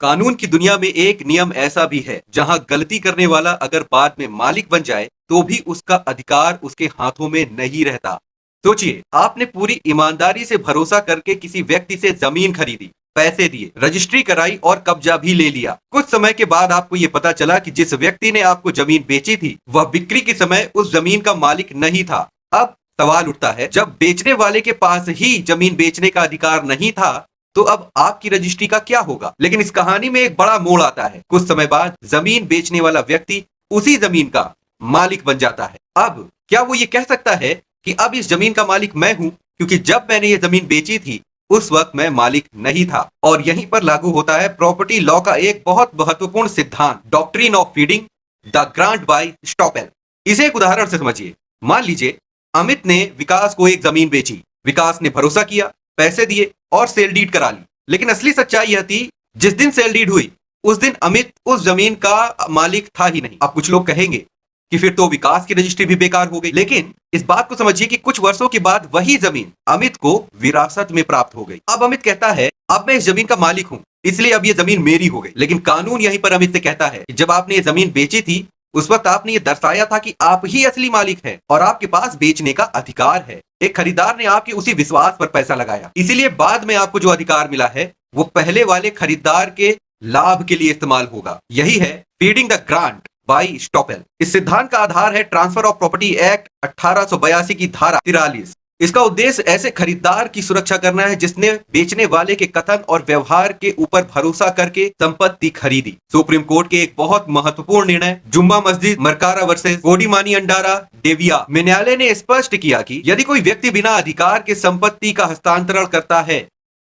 कानून की दुनिया में एक नियम ऐसा भी है जहां गलती करने वाला अगर बाद में मालिक बन जाए तो भी उसका अधिकार उसके हाथों में नहीं रहता। सोचिए, आपने पूरी ईमानदारी से भरोसा करके किसी व्यक्ति से जमीन खरीदी, पैसे दिए, रजिस्ट्री कराई और कब्जा भी ले लिया। कुछ समय के बाद आपको ये पता चला कि जिस व्यक्ति ने आपको जमीन बेची थी वह बिक्री के समय उस जमीन का मालिक नहीं था। अब सवाल उठता है, जब बेचने वाले के पास ही जमीन बेचने का अधिकार नहीं था तो अब आपकी रजिस्ट्री का क्या होगा। लेकिन इस कहानी में एक बड़ा मोड़ आता है। कुछ समय बाद जमीन बेचने वाला व्यक्ति उसी जमीन का मालिक बन जाता है। अब क्या वो ये कह सकता है कि अब इस जमीन का मालिक मैं हूं, क्योंकि जब मैंने ये जमीन बेची थी उस वक्त मैं मालिक नहीं था। और यहीं पर लागू होता है प्रॉपर्टी लॉ का एक बहुत महत्वपूर्ण सिद्धांत, doctrine of feeding the grant bye estoppel. इसे एक उदाहरण से समझिए। मान लीजिए अमित ने विकास को एक जमीन बेची। विकास ने भरोसा किया, पैसे दिए और सेल डीड करा ली। लेकिन असली सच्चाई यह थी, जिस दिन सेल डीड हुई उस दिन अमित उस जमीन का मालिक था ही नहीं। अब कुछ लोग कहेंगे कि फिर तो विकास की रजिस्ट्री भी बेकार हो गई। लेकिन इस बात को समझिए कि कुछ वर्षों के बाद वही जमीन अमित को विरासत में प्राप्त हो गई। अब अमित कहता है, अब मैं इस जमीन का मालिक हूं, इसलिए अब ये जमीन मेरी हो गई। लेकिन कानून यहीं पर अमित से कहता है कि जब आपने ये जमीन बेची थी उस वक्त आपने ये दर्शाया था कि आप ही असली मालिक हैं और आपके पास बेचने का अधिकार है। एक खरीदार ने आपके उसी विश्वास पर पैसा लगाया, इसीलिए बाद में आपको जो अधिकार मिला है वो पहले वाले खरीदार के लाभ के लिए इस्तेमाल होगा। यही है feeding the grant bye estoppel. इस सिद्धांत का आधार है ट्रांसफर ऑफ प्रॉपर्टी एक्ट 1882 की धारा 43। इसका उद्देश्य ऐसे खरीदार की सुरक्षा करना है जिसने बेचने वाले के कथन और व्यवहार के ऊपर भरोसा करके संपत्ति खरीदी। सुप्रीम कोर्ट के एक बहुत महत्वपूर्ण निर्णय, जुम्मा मस्जिद मरकारा वर्सेस कोडीमानी अंडारा डेविया में न्यायालय ने स्पष्ट किया कि यदि कोई व्यक्ति बिना अधिकार के संपत्ति का हस्तांतरण करता है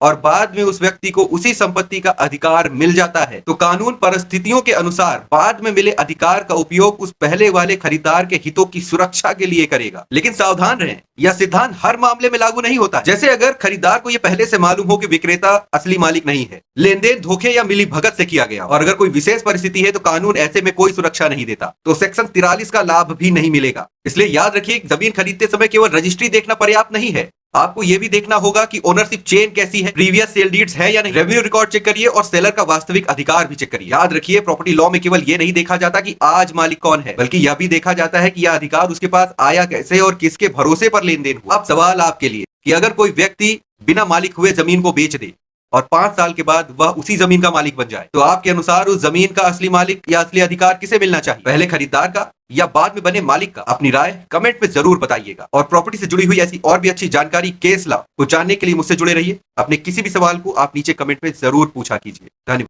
और बाद में उस व्यक्ति को उसी संपत्ति का अधिकार मिल जाता है तो कानून परिस्थितियों के अनुसार बाद में मिले अधिकार का उपयोग उस पहले वाले खरीदार के हितों की सुरक्षा के लिए करेगा। लेकिन सावधान रहें, यह सिद्धांत हर मामले में लागू नहीं होता। जैसे अगर खरीदार को यह पहले से मालूम हो कि विक्रेता असली मालिक नहीं है, लेन-देन धोखे या मिली भगत से किया गया और अगर कोई विशेष परिस्थिति है तो कानून ऐसे में कोई सुरक्षा नहीं देता, तो सेक्शन 43 का लाभ भी नहीं मिलेगा। इसलिए याद रखिए, जमीन खरीदते समय केवल रजिस्ट्री देखना पर्याप्त नहीं है, आपको यह भी देखना होगा कि ओनरशिप चेन कैसी है, प्रीवियस सेल डीड्स है या नहीं, रेवेन्यू रिकॉर्ड चेक करिए और सेलर का वास्तविक अधिकार भी चेक करिए। याद रखिए, प्रॉपर्टी लॉ में केवल यह नहीं देखा जाता कि आज मालिक कौन है, बल्कि यह भी देखा जाता है कि यह अधिकार उसके पास आया कैसे और किसके भरोसे पर लेन देन हुआ। अब सवाल आपके लिए कि अगर कोई व्यक्ति बिना मालिक हुए जमीन को बेच दे और 5 साल के बाद वह उसी जमीन का मालिक बन जाए, तो आपके अनुसार उस जमीन का असली मालिक या असली अधिकार किसे मिलना चाहिए, पहले खरीदार का या बाद में बने मालिक का? अपनी राय कमेंट में जरूर बताइएगा। और प्रॉपर्टी से जुड़ी हुई ऐसी और भी अच्छी जानकारी, केस लॉ को जानने के लिए मुझसे जुड़े रहिए। अपने किसी भी सवाल को आप नीचे कमेंट में जरूर पूछा कीजिए। धन्यवाद।